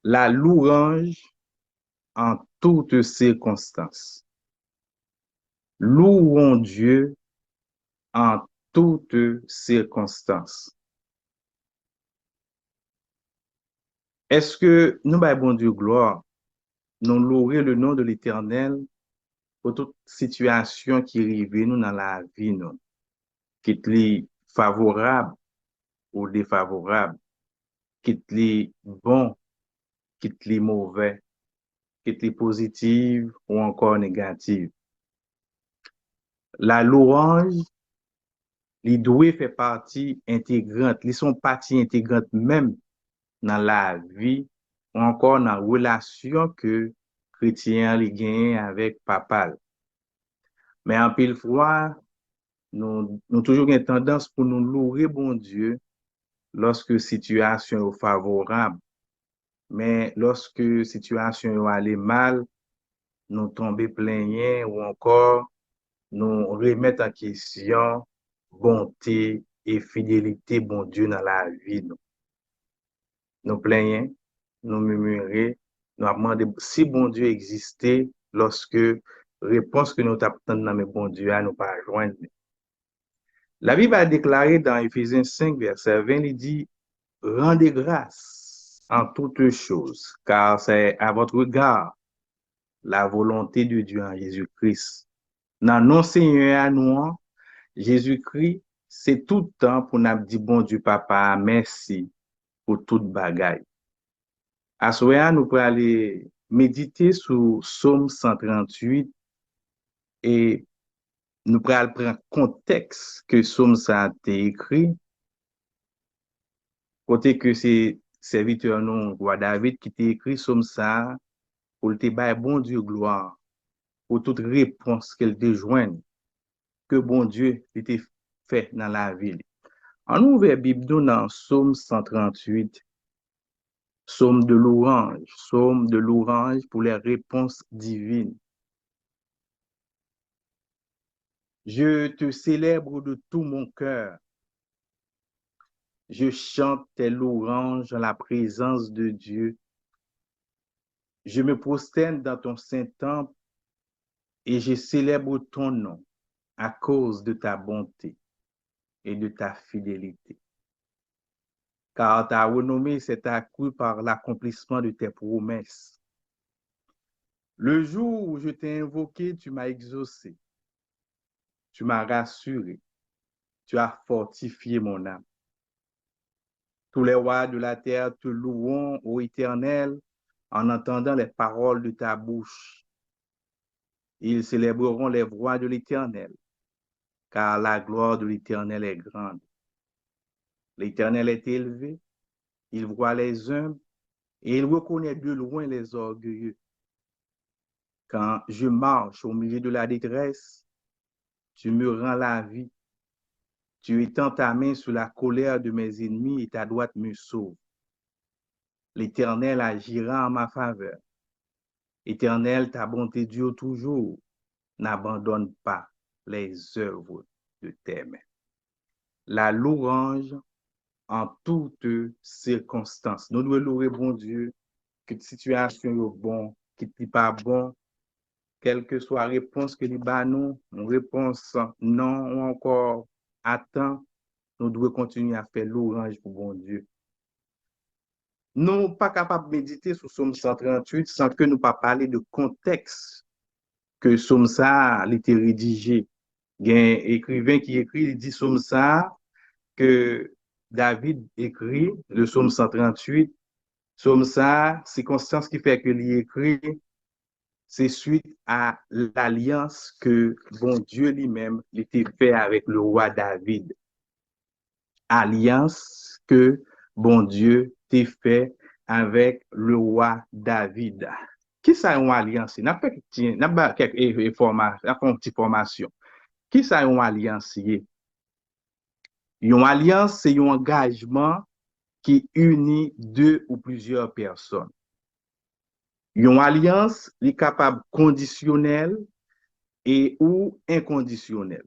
La louange en toutes circonstances. Louons Dieu en toutes circonstances. Est-ce que nous, bon Dieu, gloire, nous louer le nom de l'Éternel pour toute situation qui arrive nous dans la vie, nous, qui est favorable ou défavorable, qui est bon, qui est mauvais, qui est positive ou encore négative. La louange, les doués fait partie intégrante, ils sont partie intégrante même dans la vie ou encore dans la relation que chrétien les gagne avec papa. Mais en pile fois, nous toujours une tendance pour nous louer bon Dieu lorsque situation est favorable. Mais lorsque situation est allée mal, nous tomber plaignants ou encore nous remettre en question bonté et fidélité bon Dieu dans la vie. Nous plaignons, nous murmurer, nous demander si bon Dieu existait lorsque réponse que nous attendons dans le bon Dieu à nous pas joindre. La Bible a déclaré dans Éphésiens 5, verset 20, il dit, rendez grâce en toutes choses, car c'est à votre regard la volonté de Dieu en Jésus-Christ. Dans nos Seigneur à nous, Jésus-Christ, c'est tout le temps pour nous dire, bon Dieu, papa, merci pour toute bagaille. À ce moment, nous pouvons aller méditer sur Psaume 138 et nous pouvons prendre contexte que Psaume ça a été écrit, côté que c'est serviteur non roi David qui t'a écrit Psaume ça pour te bailler bon Dieu gloire pour toute réponse qu'elle te joigne que bon Dieu était fait dans la vie. En ouvert Bible dans Psaume 138, Psaume de louange pour les réponses divines. Je te célèbre de tout mon cœur. Je chante tes louanges en la présence de Dieu. Je me prosterne dans ton saint temple et je célèbre ton nom à cause de ta bonté et de ta fidélité. Car ta renommée s'est accrue par l'accomplissement de tes promesses. Le jour où je t'ai invoqué, tu m'as exaucé. Tu m'as rassuré. Tu as fortifié mon âme. Tous les rois de la terre te loueront, ô Éternel, en entendant les paroles de ta bouche. Ils célébreront les voies de l'Éternel, car la gloire de l'Éternel est grande. L'Éternel est élevé, il voit les humbles et il reconnaît de loin les orgueilleux. Quand je marche au milieu de la détresse, tu me rends la vie. Tu étends ta main sur la colère de mes ennemis et ta droite me sauve. L'Éternel agira en ma faveur. Éternel, ta bonté dure toujours. N'abandonne pas les œuvres de tes mains. La louange en toutes circonstances. Nous devons louer bon Dieu, que la situation est bon, qui n'est pas bon, quelle que soit la réponse que nous avons, une réponse non ou encore attend, nous devons continuer à faire louange pour bon Dieu. Nous ne sommes pas capables de méditer sur Psaume 138 sans que nous ne parlions de contexte que Psaume ça a été rédigé. Il y a un écrivain qui écrit, il dit Psaume ça que David écrit, le Psaume 138. Psaume ça, circonstance qui fait que l'il écrit, c'est suite à l'alliance que bon Dieu lui-même était fait avec le roi David. Alliance que bon Dieu t'a fait avec le roi David. Qui ça une alliance? N'a pas quelques informations, une petite formation. Qui ça une alliance? Une alliance, c'est un engagement qui unit deux ou plusieurs personnes. Une alliance est capable conditionnelle et ou inconditionnelle.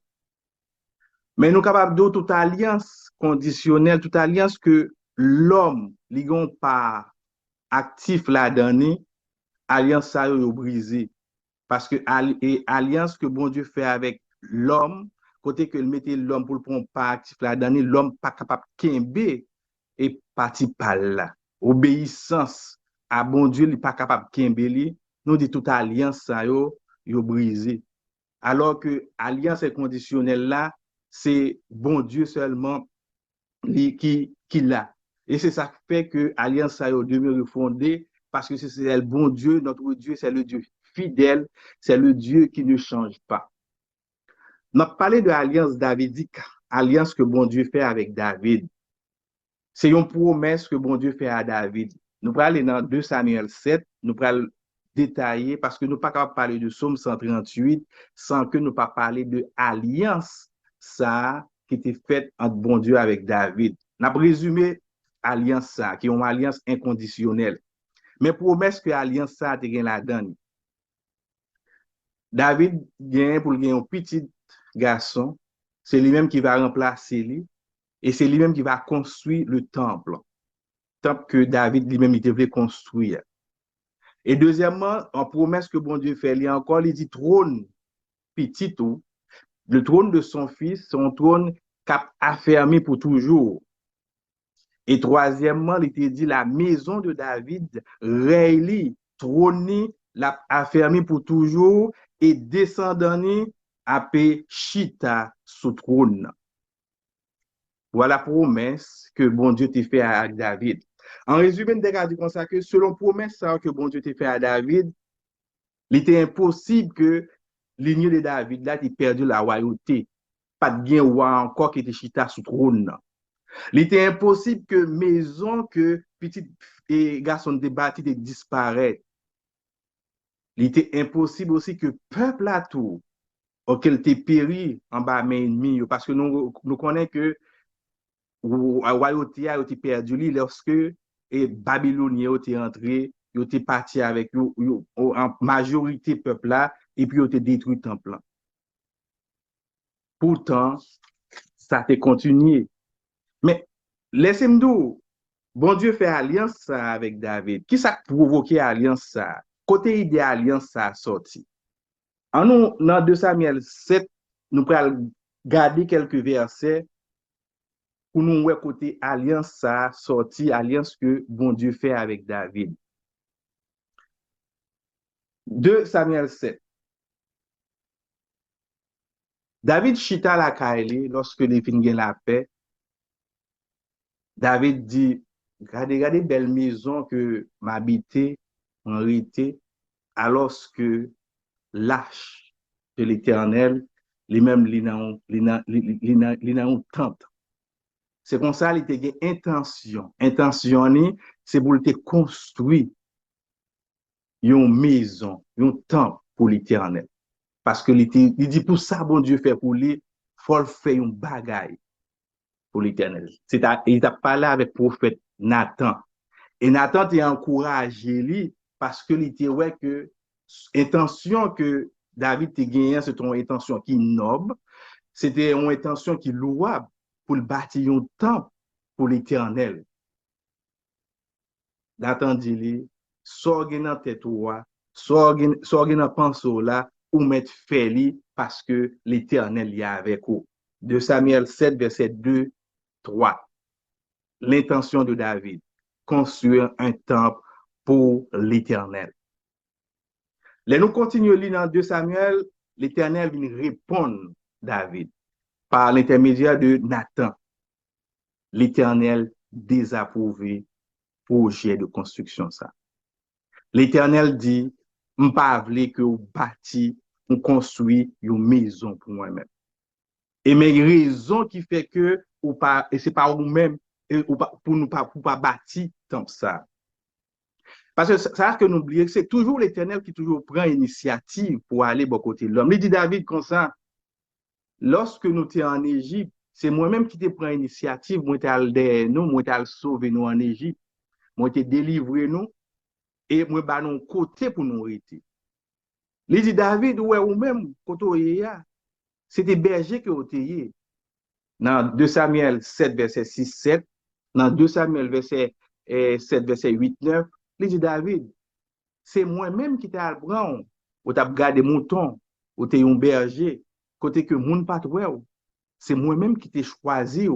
Mais nous sommes capables de toute alliance conditionnelle, toute alliance que l'homme, ligon par actif là-dedans, alliance ça yo brisé. Parce que alliance que bon Dieu fait avec l'homme, côté que le mettait l'homme pour le prendre pas actif là-dedans, l'homme pas capable de kembe et parti par là. Obéissance à bon Dieu, il pas capable de kembe li, nous dit toute alliance ça yo brisé. Alors que alliance inconditionnelle là, c'est bon Dieu seulement qui l'a. Et c'est ça qui fait que l'alliance a demeure fondée parce que c'est le bon Dieu, notre Dieu, c'est le Dieu fidèle, c'est le Dieu qui ne change pas. On a parlé de l'alliance davidique, alliance que bon Dieu fait avec David. C'est une promesse que bon Dieu fait à David. Nous allons aller dans 2 Samuel 7, nous allons détailler parce que nous ne pouvons pas parler de Psaume 138 sans que nous ne pas parler de alliance ça qui était faite entre bon Dieu avec David. On a résumé alliance ça, qui est une alliance inconditionnelle. Mais promesse que alliance ça a été la donne. David gagne pour gagner un petit garçon, c'est lui-même qui va remplacer lui et c'est lui-même qui va construire le temple que David lui-même il devait construire. Et deuxièmement, en promesse que bon Dieu fait, il y a encore, il dit trône petit tout, le trône de son fils, son trône cap affermi pour toujours. Et troisièmement, il te dit la maison de David, réélie, trône, l'a affermi pour toujours et descendant à paix chita sous trône. Voilà la promesse que bon Dieu t'a fait à David. En résumé, on dit comme ça que selon promesse que bon Dieu t'a fait à David, il était impossible que lignée de David là ait perdu la royauté. Pas de bien roi encore qui était chita sous trône. Il était impossible que maison que petit et garçon de bâti de disparaître. Il était impossible aussi que peuple à tout auquel t'es péri en bas main ennemi parce que nous connaissons que la royauté a été perdue lorsque et Babylonien était entré, il était parti avec en majorité peuple là et puis il était détruit le temple. Pourtant, ça a continué. Mais laissez-moi dire, bon Dieu fait alliance avec David. Qui ça a provoqué l'alliance ça? Côté idée alliance ça a sorti. En nous, dans 2 Samuel 7, nous allons garder quelques versets pour nous voir côté alliance ça a sorti, alliance que bon Dieu fait avec David. 2 Samuel 7. David chita la Kaili lorsque les fin la paix. David dit, regardez belle maison que m'habiter en réalité, alors que lâche de l'Éternel, lui-même li nan tente. C'est comme ça, il te gen intention. Intention, c'est pour te construire une maison, un temple pour l'Éternel. Parce que il dit pour ça, bon Dieu fait pour lui, faut faire une bagaille pour l'Éternel. Il a parlé avec le prophète Nathan. Et Nathan t'a encouragé lui parce que il était ouais que intention que David t'a gagné, c'est une intention qui noble, c'était une intention qui louable pour le bâtir un temple pour l'Éternel. Nathan dit, sorgez dans tête toi, sorgez dans pensée là, ou mettre fait parce que l'Éternel y est avec vous. De Samuel 7, verset 2, 3. L'intention de David, construire un temple pour l'Éternel. Là, nous continuons dans 2 Samuel, l'Éternel vient répondre David par l'intermédiaire de Nathan. L'Éternel désapprouvé projet de construction ça. L'Éternel dit, m'pas vle que vous bâti, on construit une maison pour moi-même. Et mes raisons qui fait que ou pas et c'est pas vous-même pour nous pas bâtir comme ça. Parce que ça que nous oublions, c'est toujours l'Éternel qui toujours prend l'initiative pour aller bon côté de l'homme. Il dit David comme ça, lorsque nous étions en Égypte, c'est moi-même qui te prend l'initiative, moi t'ai allé nous, moi t'ai sauvé nous en Égypte, moi t'ai délivré nous et moi ba nous côté pour nous arrêter. Il dit David ouais ou même côté c'était berger que vous dans 2 Samuel 7 verset 6 7, dans 2 Samuel verset 7 verset 8 9, Il dit, David, c'est moi-même qui t'ai appris, ou t'as gardé mouton, ou t'es un berger, côté que moun pas toi, c'est moi-même qui t'ai choisi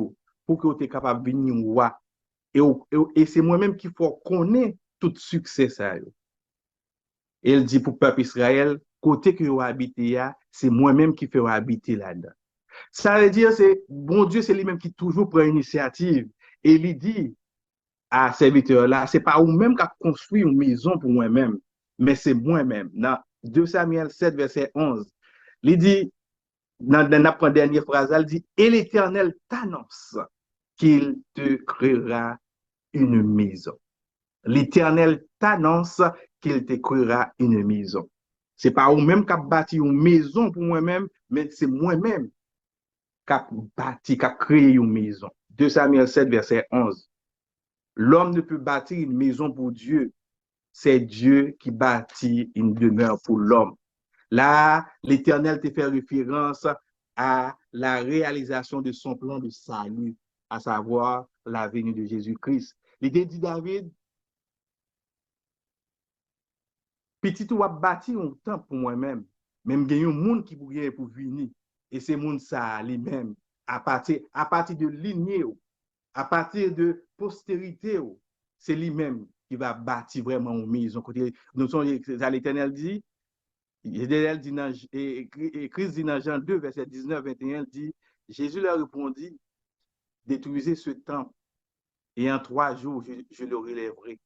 pour que tu es capable de venir roi. Et c'est moi-même qui faut connaître tout succès ça. Et il dit pour le peuple Israël, côté que vous habitez, c'est moi-même qui fais habiter là-dedans. Ça veut dire, c'est bon Dieu, c'est lui-même qui toujours prend l'initiative. Et il dit à serviteur là, c'est pas vous-même qui a construit une maison pour moi-même, mais c'est moi-même. Dans 2 Samuel 7, verset 11, il dit, dans la dernière phrase, il dit, et l'Éternel t'annonce qu'il te créera une maison. L'Éternel t'annonce qu'il te créera une maison. C'est pas vous-même qui a bâti une maison pour moi-même, mais c'est moi-même qui a bâti, qui a créé une maison. 2 Samuel 7, verset 11. L'homme ne peut bâtir une maison pour Dieu. C'est Dieu qui bâtit une demeure pour l'homme. Là, l'Éternel te fait référence à la réalisation de son plan de salut, à savoir la venue de Jésus-Christ. L'idée dit David, petit ou a bâti un temple pour moi-même, même il y a un monde qui pourrait pour venir, et c'est monde ça lui-même, à partir de lignée, à partir de postérité, c'est lui-même qui va bâtir vraiment une maison. Nous sommes, l'Éternel dit, Christ dit dans Jean 2, verset 19-21, dit, Jésus leur répondit, détruisez ce temple, et en 3 jours, je le relèverai.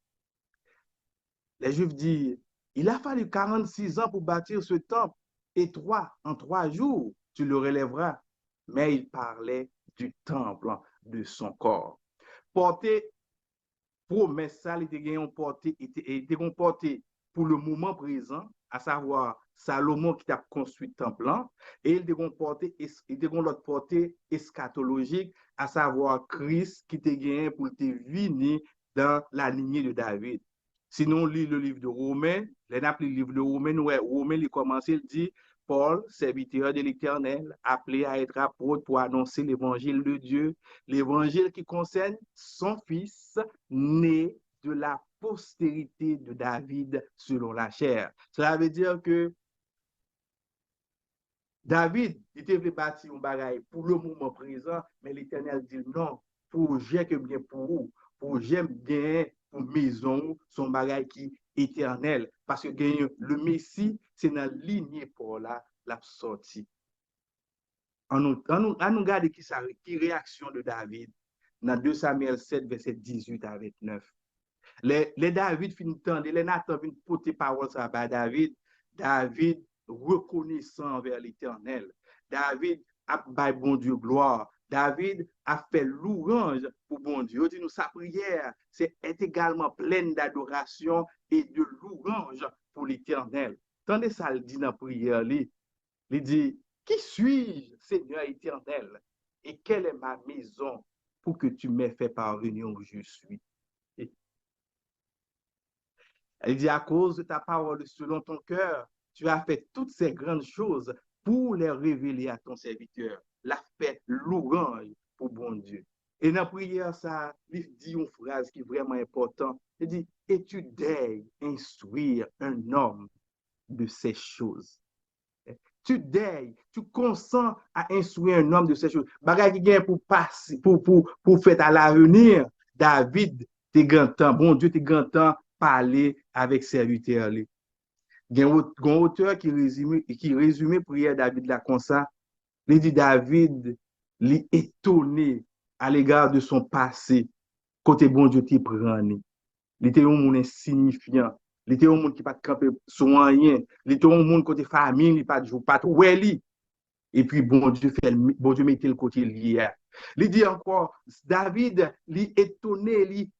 Les Juifs disent, il a fallu 46 ans pour bâtir ce temple, et en 3 jours, tu le relèveras. Mais il parlait du temple de son corps. Porter promesse, ça, il était comporté pour le moment présent, à savoir Salomon qui a construit le temple, et il était l'autre portée eschatologique, à savoir Christ qui était gagné pour te venir dans la lignée de David. Sinon, on lit le livre de Romains, le livre de Romains, Romains, il commence, il dit, Paul, serviteur de l'Éternel, appelé à être apôtre pour annoncer l'évangile de Dieu, l'évangile qui concerne son fils, né de la postérité de David selon la chair. Cela veut dire que David, il devait bâtir un bagaille pour le moment présent, mais l'Éternel dit non, projet que bien pour vous, projet bien pour maison, son bagaille qui est éternel. Parce que le Messie, c'est dans la lignée pour la sortie. On nous regarde qui réaction de David dans 2 Samuel 7, verset 18 à 29. Les David finit tendre, les Nathan viennent porter parole à David. David reconnaissant envers l'Éternel. David a fait bon Dieu gloire. David a fait louange pour bon Dieu. Dit nous sa prière, c'est également pleine d'adoration et de louange pour l'Éternel. Tandis ça le dit dans la prière, il dit, qui suis-je, Seigneur éternel, et quelle est ma maison pour que tu m'aies fait parvenir où je suis? Il dit, à cause de ta parole selon ton cœur, tu as fait toutes ces grandes choses pour les révéler à ton serviteur. La fait louange pour bon Dieu. Et dans la prière, ça, il dit une phrase qui est vraiment importante. Il dit, et tu daignes instruire un homme de ces choses. Tu daignes, tu consens à instruire un homme de ces choses. Bagay qui gagne pour passer, pour faire à l'avenir, David, t'es gantant, bon Dieu, t'es gantant, parler avec serviteur. Il y a un auteur qui résume prière David là comme ça. Il dit David, il est étonné à l'égard de son passé, côté bon Dieu t'y prend. Il était un monde insignifiant. Il était un monde qui n'a pas campé sur rien. Il était un monde côté famille, il n'a pas de jour, pas de ouais. Et puis, bon Dieu mettait le côté lié. Il dit encore, David, il est étonné,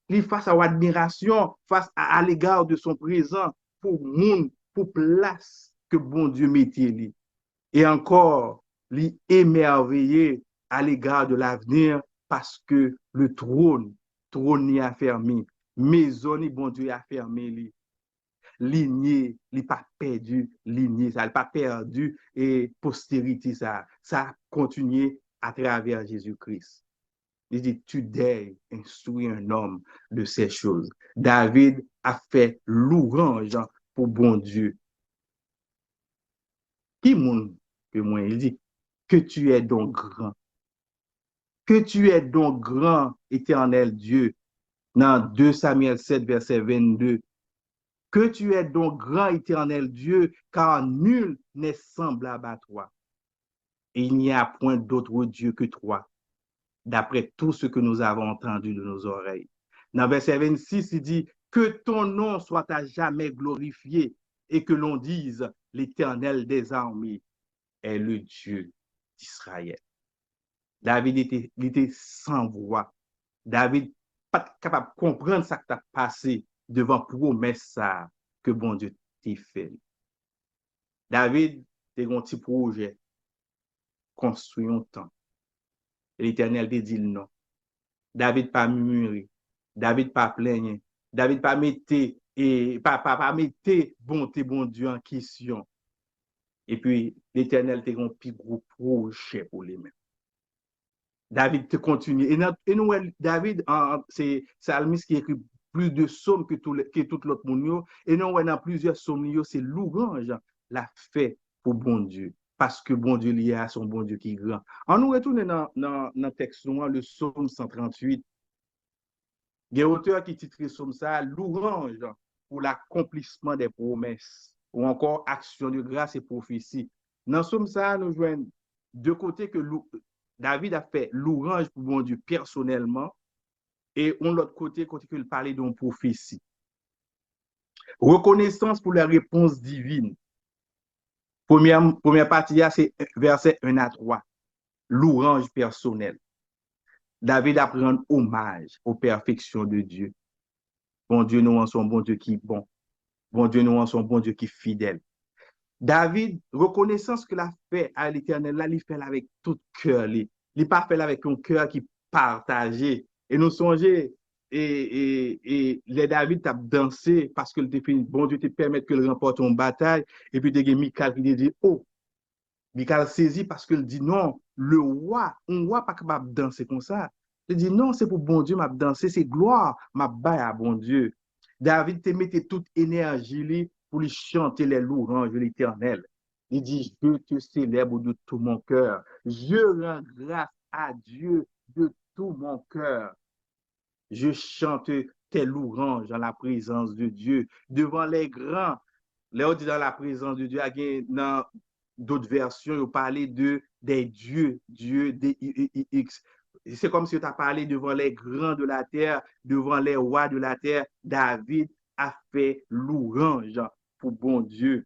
il face à l'admiration, face à l'égard de son présent, pour monde, pour place que bon Dieu mettait. Et encore, il est émerveillé à l'égard de l'avenir parce que le trône y a fermé. Maison, bon Dieu a fermé. Lignée, il n'est pas perdu, lignée, ça n'a pas perdu et postérité, ça a continué à travers Jésus-Christ. Il dit, tu daignes instruire un homme de ces choses. David a fait louange pour bon Dieu. Qui moun que moi? Il dit, que tu es donc grand. Que tu es donc grand, éternel Dieu. Dans 2 Samuel 7, verset 22. Que tu es donc grand, éternel Dieu, car nul n'est semblable à toi. Et il n'y a point d'autre Dieu que toi, d'après tout ce que nous avons entendu de nos oreilles. Dans verset 26, il dit, que ton nom soit à jamais glorifié et que l'on dise, l'Éternel des armées est le Dieu d'Israël. David était sans voix. David pas capable de comprendre ce qui a passé devant promesse ça que bon Dieu t'a fait. David, c'est un petit projet, construit un temps. L'Éternel te dit non. David pas murmuré. David pas plaigné. David pas metté et pas metté bonté bon Dieu en question. Et puis l'Éternel te un plus gros projet pour lui-même. David te continue. Et nous, David, c'est Salmis qui écrit plus de psaumes que tout l'autre monde. Et nous, dans plusieurs psaumes, c'est louange, la fait pour bon Dieu. Parce que bon Dieu lié à son bon Dieu qui est grand. On nous retourne dans le texte, le psaume 138. Il y a un auteur qui titre psaume ça, louange pour l'accomplissement des promesses, ou encore action de grâce et prophétie. Dans psaume ça, nous jouons de côté que David a fait louange pour bon Dieu personnellement, et on l'autre côté, côté qu'il parlait d'une prophétie. Reconnaissance pour la réponse divine. Première partie, c'est verset 1 à 3. Louange personnelle. David a pris hommage aux perfections de Dieu. Bon Dieu, nous en sommes bon Dieu qui est bon. Bon Dieu, nous en sommes bon Dieu qui est fidèle. David, reconnaissance que l'a fait à l'Éternel, là, il fait avec tout cœur. Il n'est pas fait avec un cœur qui partagé. Et nous songeons, et les David t'a dansé parce que le bon Dieu te permet que le remporte une bataille. Et puis, il y a Michal qui dit, oh, Michal saisi parce qu'il dit non, le roi, un roi pas capable de danser comme ça. Il dit non, c'est pour bon Dieu m'a danser, c'est gloire m'a bail à bon Dieu. David te mettait toute énergie pour lui chanter les louanges de l'Éternel. Il dit je te célèbre de tout mon cœur. Je rends grâce à Dieu de tout mon cœur. Je chante tes louanges dans la présence de Dieu, devant les grands. Là, on dit dans la présence de Dieu, dans d'autres versions, on parlait des dieux, D-I-E-I-X. C'est comme si tu as parlé devant les grands de la terre, devant les rois de la terre. David a fait louange pour bon Dieu.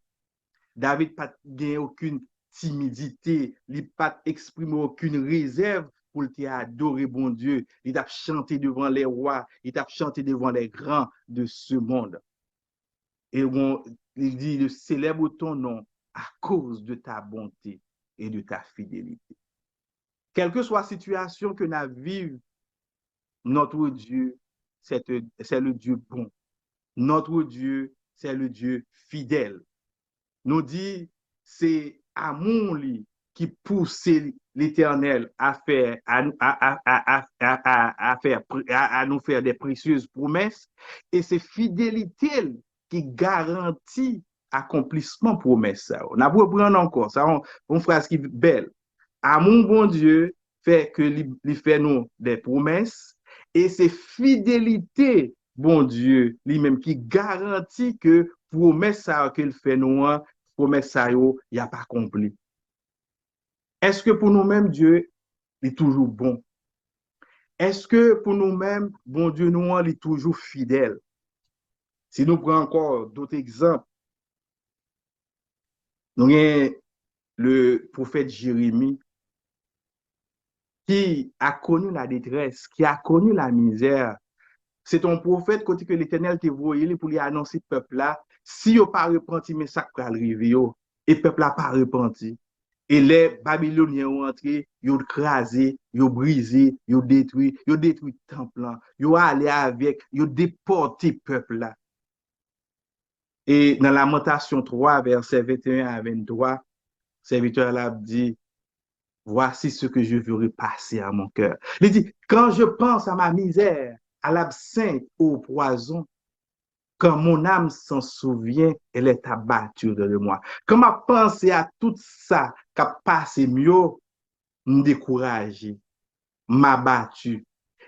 David n'a pas gagné aucune timidité, il n'a pas exprimé aucune réserve pour te adorer bon Dieu. Il a chanté devant les rois, il a chanté devant les grands de ce monde. Et il dit, je célèbre ton nom à cause de ta bonté et de ta fidélité. Quelle que soit la situation que nous vivons, notre Dieu, c'est le Dieu bon. Notre Dieu, c'est le Dieu fidèle. Nous dit, c'est amour qui pousse l'Éternel à nous faire des précieuses promesses, et c'est fidélité qui garantit accomplissement promesse. On a beau prendre encore, ça, une phrase qui est belle. Amour bon Dieu fait que il fait nous des promesses, et c'est fidélité bon Dieu lui-même qui garantit que promesse qu'il fait nous, promesse ça il n'y a pas accompli. Est-ce que pour nous-mêmes Dieu est toujours bon? Est-ce que pour nous-mêmes bon Dieu nous est toujours fidèle? Si nous prenons encore d'autres exemples, nous avons le prophète Jérémie qui a connu la détresse, qui a connu la misère. C'est un prophète côté que l'Éternel te voyé pour lui annoncer au peuple là, si vous pas repenti, mais ça va arriver, et le peuple n'a pas repenti. Et les Babyloniens ont entré, ils ont crasé, ils ont brisé, ils ont détruit le temple là, ils ont allé avec, ils ont déporté le peuple là. Et dans Lamentation 3, verset 21 à 23, le serviteur là dit, voici ce que je veux repasser à mon cœur. Il dit, quand je pense à ma misère, à l'absinthe, au poison, quand mon âme s'en souvient, elle est abattue de moi. Quand ma pensée à tout ça, qui a passé mieux, me découragé, m'abattu.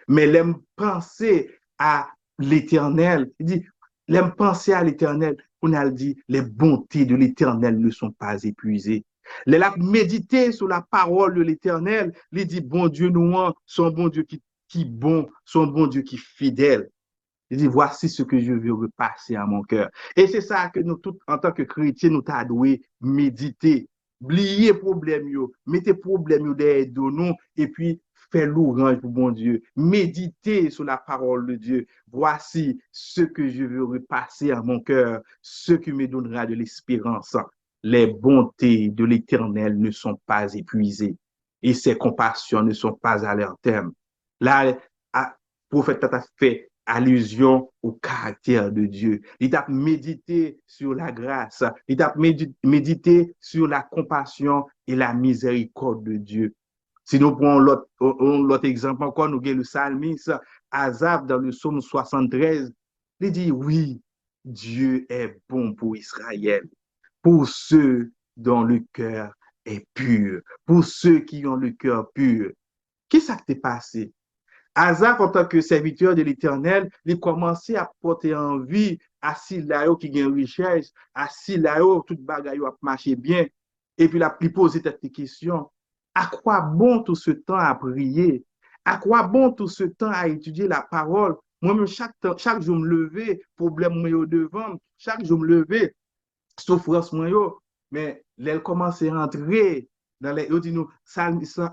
Mais l'aime penser à l'éternel, il dit, l'aime penser à l'éternel, on a dit, les bontés de l'éternel ne sont pas épuisées. Les a médité sur la parole de l'éternel, il dit, bon Dieu, nous, son bon Dieu qui bon, son bon Dieu qui fidèle. Il dit, voici ce que je veux repasser à mon cœur. Et c'est ça que nous, tous, en tant que chrétiens, nous t'avons méditer. Oubliez problème, mettez problème derrière nous, et puis faites louange pour bon Dieu. Méditez sur la parole de Dieu. Voici ce que je veux repasser à mon cœur, ce qui me donnera de l'espérance. Les bontés de l'Éternel ne sont pas épuisées et ses compassions ne sont pas à leur terme. Là, le prophète a fait allusion au caractère de Dieu. Il a médité sur la grâce. Il a médité sur la compassion et la miséricorde de Dieu. Si nous prenons l'autre exemple encore, nous avons le psalmiste Asaph dans le psaume 73. Il dit, oui, Dieu est bon pour Israël, pour ceux dont le cœur est pur, pour ceux qui ont le cœur pur. Qu'est-ce qui s'est passé? Asaph, en tant que serviteur de l'Éternel, il commençait à porter envie à Silayo qui gagne richesse, à Silayo, toute bagaille a marché bien. Et puis, il pose cette question. À quoi bon tout ce temps à prier? À quoi bon tout ce temps à étudier la parole? Moi-même, chaque jour me lever, problème moi devant, chaque jour me lever, souffrance moi. Mais elle commence à entrer dans les, nous,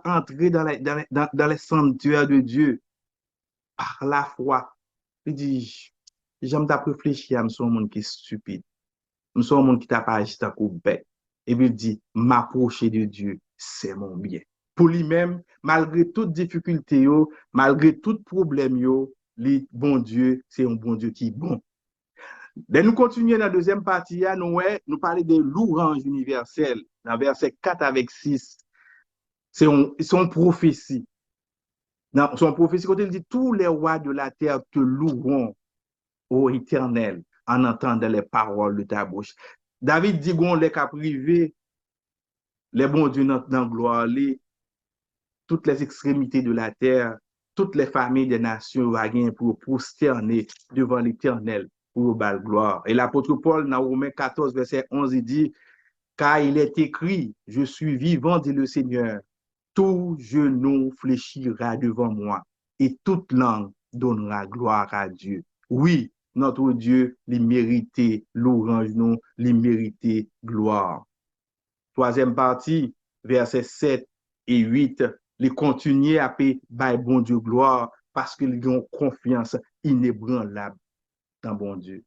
entrer dans les sanctuaires de Dieu par la foi. Il dit, j'aime ta réfléchir, je suis un monde qui est stupide. Je suis un monde qui t'a pas agi tant qu'au bête. Et puis il dit, m'approcher de Dieu, c'est mon bien. Pour lui-même, malgré toute difficulté, malgré tout problème, le bon Dieu, c'est un bon Dieu qui est bon. Dès nous continuons dans la deuxième partie, nous parlons de louange universelle, dans verset 4 avec 6. C'est son prophétie. Dans son prophétie, quand il dit, tous les rois de la terre te loueront, ô Éternel, en entendant les paroles de ta bouche. David dit, les cas privés, les bons dieux dans gloire, toutes les extrémités de la terre, toutes les familles des nations vont pour prosterner devant l'Éternel pour bal gloire. Et l'apôtre Paul, dans Romains 14, verset 11, il dit, car il est écrit, je suis vivant, dit le Seigneur, tout genou fléchira devant moi et toute langue donnera gloire à Dieu. Oui, notre Dieu, il mérite louange, nous, il mérite gloire. Troisième partie, versets 7 et 8, les continuer à payer bon Dieu gloire parce qu'ils ont confiance inébranlable dans bon Dieu.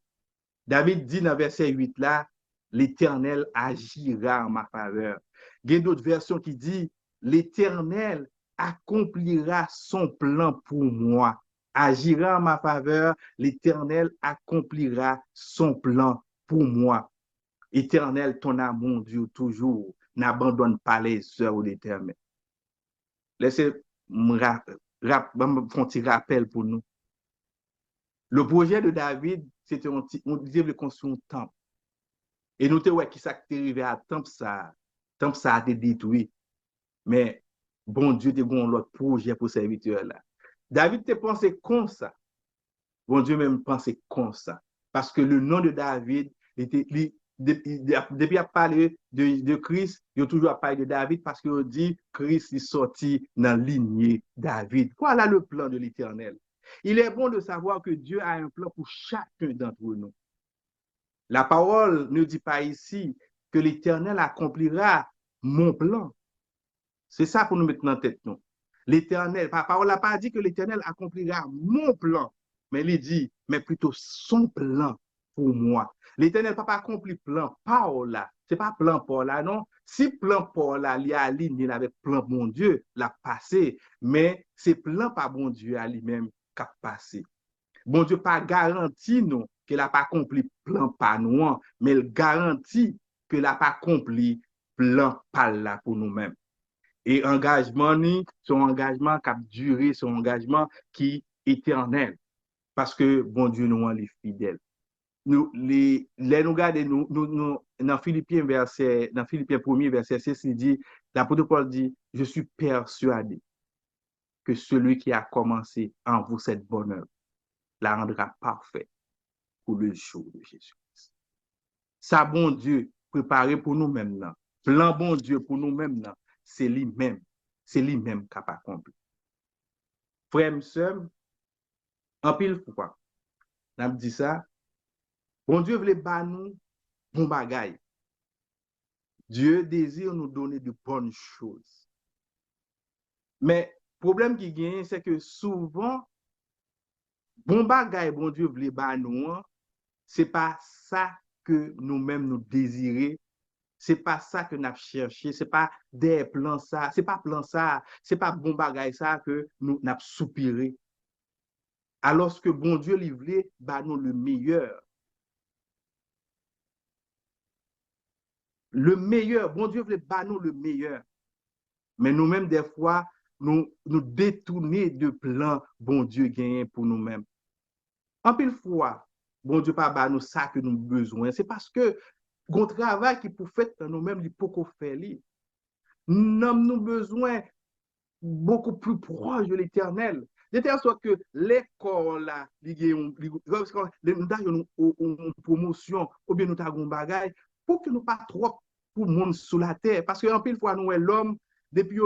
David dit dans verset 8 là, l'Éternel agira en ma faveur. Il y a d'autres versions qui disent, l'Éternel accomplira son plan pour moi. Agira en ma faveur, l'Éternel accomplira son plan pour moi. Éternel, ton amour dure toujours. N'abandonne pas les œuvres de l'Éternel. Laissez-moi faire un petit rappel pour nous. Le projet de David, c'était on devait construire un temple. Et nous avons qui s'est arrivé à temple ça a été détruit. Mais bon Dieu, tu as un autre projet pour serviteur là. David te pensé comme ça. Bon Dieu même pensé comme ça. Parce que le nom de David, depuis à parler de Christ, il a toujours parlé de David parce qu'il dit Christ est sorti dans la lignée David. Voilà le plan de l'Éternel. Il est bon de savoir que Dieu a un plan pour chacun d'entre nous. La parole ne dit pas ici que l'Éternel accomplira mon plan. C'est ça pour nous mettre dans la tête. L'Éternel, la parole n'a pas dit que l'Éternel accomplira mon plan, mais il dit, mais plutôt son plan pour moi. L'Éternel n'a pas accompli plan par là. Ce n'est pas plan par là, non. Si plan par là, il est aligné avec plan bon Dieu, l'a passé, mais c'est plan par bon Dieu à lui-même qui a passé. Bon Dieu pas garanti nous qu'il n'a pas accompli plan par nous, mais il garantit qu'il n'a pas accompli plan par là pour nous-mêmes. Et engagement, son engagement qui a duré, son engagement qui est éternel. Parce que, bon Dieu, nous, on est fidèles. Les nous regardons, dans Philippiens, dans Philippiens 1er, verset 6, il dit, l'apôtre Paul dit, je suis persuadé que celui qui a commencé en vous cette bonne œuvre la rendra parfaite pour le jour de Jésus. Ça, bon Dieu, préparé pour nous-mêmes, là. Plan bon Dieu pour nous-mêmes, là, c'est lui-même. C'est lui-même qui a accompli. Frère, sœur, en pile fois, on dit ça, bon Dieu voulait battre nous, bon bagaille. Dieu désire nous donner de bonnes choses. Mais le problème qui gagne, c'est que souvent, bon bagaille, bon Dieu voulait battre nous, c'est pas ça que nous-mêmes nous désirons. C'est pas ça que nous avons cherché, c'est pas des plans ça, c'est pas plan ça, c'est pas bon bagaille ça que nous avons soupiré. Alors que bon Dieu lui voulait bah nous le meilleur. Le meilleur, bon Dieu voulait bah nous le meilleur. Mais nous-mêmes des fois nous détourner de plan bon Dieu gagne pour nous-mêmes. En pile fois, bon Dieu pas bah nous ça que nous avons besoin, c'est parce que gon travail qui pour faire nous-mêmes il faut qu'on fait lui. Nous avons besoin beaucoup plus proche de l'éternel. De telle sorte que l'école, là, une promotion, ou bien nous avons un bagage, pour que nous pas trop pour le monde sous la terre. Parce qu'en pile fois, nous, l'homme, depuis il y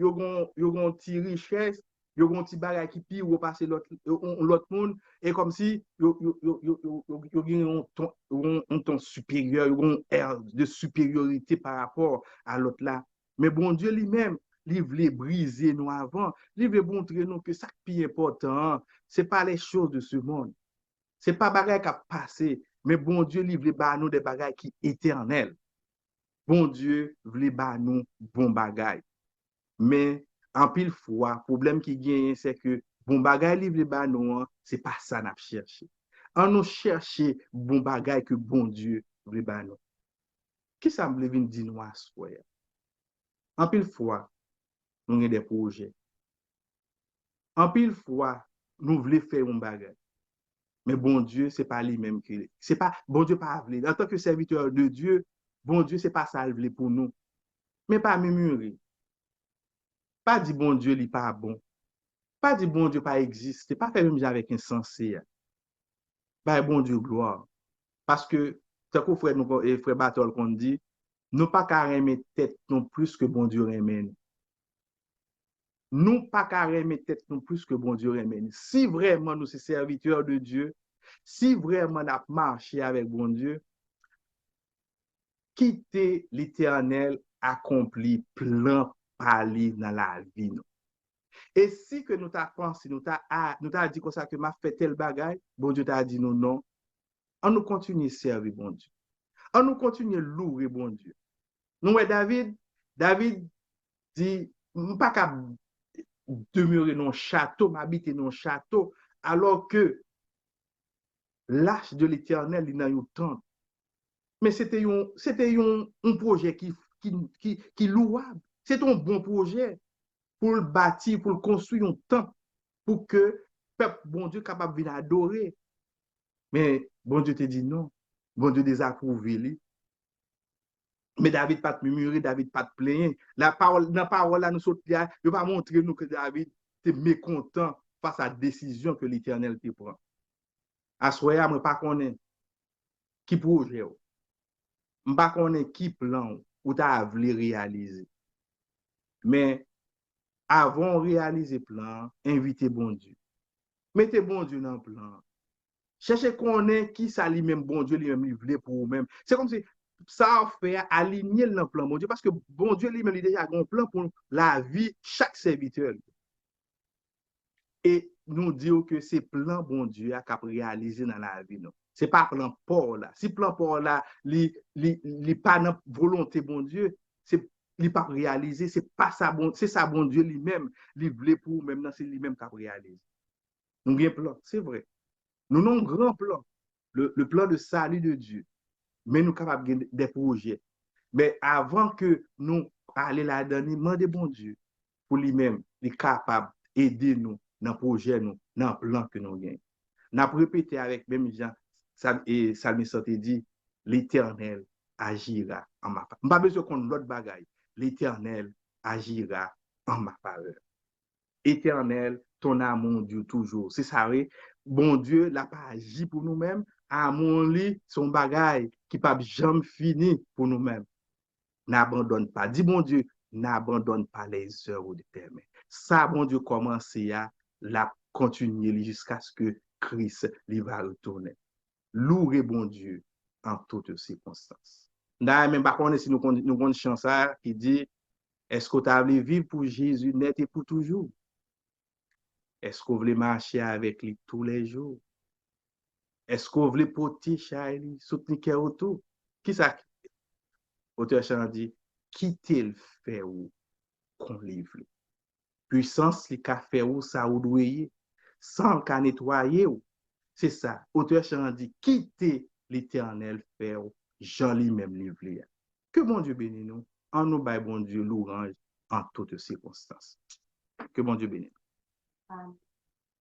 a une petite richesse, il y a un petit bagage qui pire ou passer l'autre monde, et comme si il y a un ton supérieur, il y a un air de supériorité par rapport à l'autre là. Mais bon Dieu lui-même, il voulait briser nous avant, il voulait montrer nous que ça qui est important, ce n'est pas les choses de ce monde. Ce n'est pas des bagages qui a passé, mais bon Dieu, il voulait nous des bagages qui sont éternels. Bon Dieu voulait nous bon bagages. Mais en pile fois, le problème qui gagne, c'est que bon bagages, il voulait nous, ce n'est pas ça qu'on cherché. On nous chercher bon bagages que bon Dieu voulait nous. Qui ça me vient dire nous à soi? En pile fois, nous avons des projets. En pile fois, nous voulons faire un bagage. Mais bon Dieu, ce n'est pas lui-même qui est. C'est pas, bon Dieu pas voulu. En tant que serviteur de Dieu, bon Dieu, ce n'est pas ça qu'il voulait pour nous. Mais pas murmurer. Pas dire bon Dieu, il n'est pas bon. Pas dire bon Dieu, pas existe. Pas faire même avec insensé. Pas bon Dieu, gloire. Parce que, tant que frère Batol qu'on dit, nous pas qu'à aimer tête non plus que bon Dieu aime. Nous pas qu'à aimer tête non plus que bon Dieu aime. Si vraiment nous sommes serviteurs de Dieu, si vraiment nous avons marché avec bon Dieu, quitter l'éternel accompli plein parler dans la vie. Et si que nous t'avons pensé, nous t'avons dit comme ça que m'a fait tel bagaille, bon Dieu t'a dit non, on nous continue à servir bon Dieu. On nous continue à louer bon Dieu. Nous, David dit, pas qu'à demeurer dans le château, m'habiter dans le château, alors que l'arche de l'éternel, il n'a eu tant. Mais c'était un projet qui louable. C'est un bon projet pour le bâtir, pour le construire un temps, pour que le peuple, bon Dieu, capable de venir adorer. Mais bon Dieu te dit non. Bon Dieu désapprouvé. Mais David pas te murmurer, David pas te plaindre. Dans la parole, là, nous sommes là, il ne va pas montrer nous que David est mécontent face à la décision que l'Éternel te prend. À ce moment-là, je ne sais pas qui projet. Je ne sais pas qui plan ou tu as voulu réaliser. Mais avant de réaliser le plan, invitez bon Dieu. Mettez bon Dieu dans le plan. Cherchez qu'on est qui ça lui-même, bon Dieu lui-même, il voulait pour vous-même. C'est comme si ça fait aligner le plan, bon Dieu, parce que bon Dieu lui-même, il a déjà un plan pour la vie, chaque serviteur. Et nous disons que c'est plan, bon Dieu, à réaliser dans la vie. Ce n'est pas plan Paul là. Si plan Paul là, il pas dans volonté, bon Dieu, il n'est pas réalisé, c'est pas ça, bon, c'est ça, bon Dieu lui-même, il voulait pour vous-même, c'est lui-même qui a réalisé. Nous avons un plan, c'est vrai. Nous avons un grand plan, le plan de salut de Dieu. Mais nous sommes capables de des projets. Mais avant aller là-dedans, demander bon Dieu pour lui-même, il est capable d'aider nous dans le projet, nous, dans le plan que nous gagnons. Nous avons répété avec même Jean, et Salmi Santé dit, l'Éternel agira en ma faveur. Je n'ai pas besoin qu'on l'autre bagaille. L'Éternel agira en ma faveur. Éternel, ton amour dure toujours. C'est ça, oui. Bon Dieu n'a pas agi pour nous-mêmes. Amour, lui, son bagaille qui ne peut jamais finir pour nous-mêmes. N'abandonne pas. Dis bon Dieu, n'abandonne pas les œuvres de tes mains. Ça, bon Dieu, commence à la continuer jusqu'à ce que Christ lui va retourner. Louer bon Dieu en toutes circonstances. D'ailleurs, même par contre, si nous avons une chanson qui dit, est-ce que tu as voulu vivre pour Jésus net et pour toujours? Est-ce que vous voulez marcher avec lui tous les jours? Est-ce que vous voulez porter Charlie, soutenir autour? Qui ça? Auteur chant dit, quittez le fait ou qu'on livre. Puissance, li ka fait ou ça ou douye, sans qu'à nettoyer ou. C'est ça. Auteur chant dit, quittez l'éternel fait ou, Jean lui-même livre. Que bon Dieu bénisse nous, en nous bail bon Dieu louange en toutes circonstances. Que bon Dieu bénisse.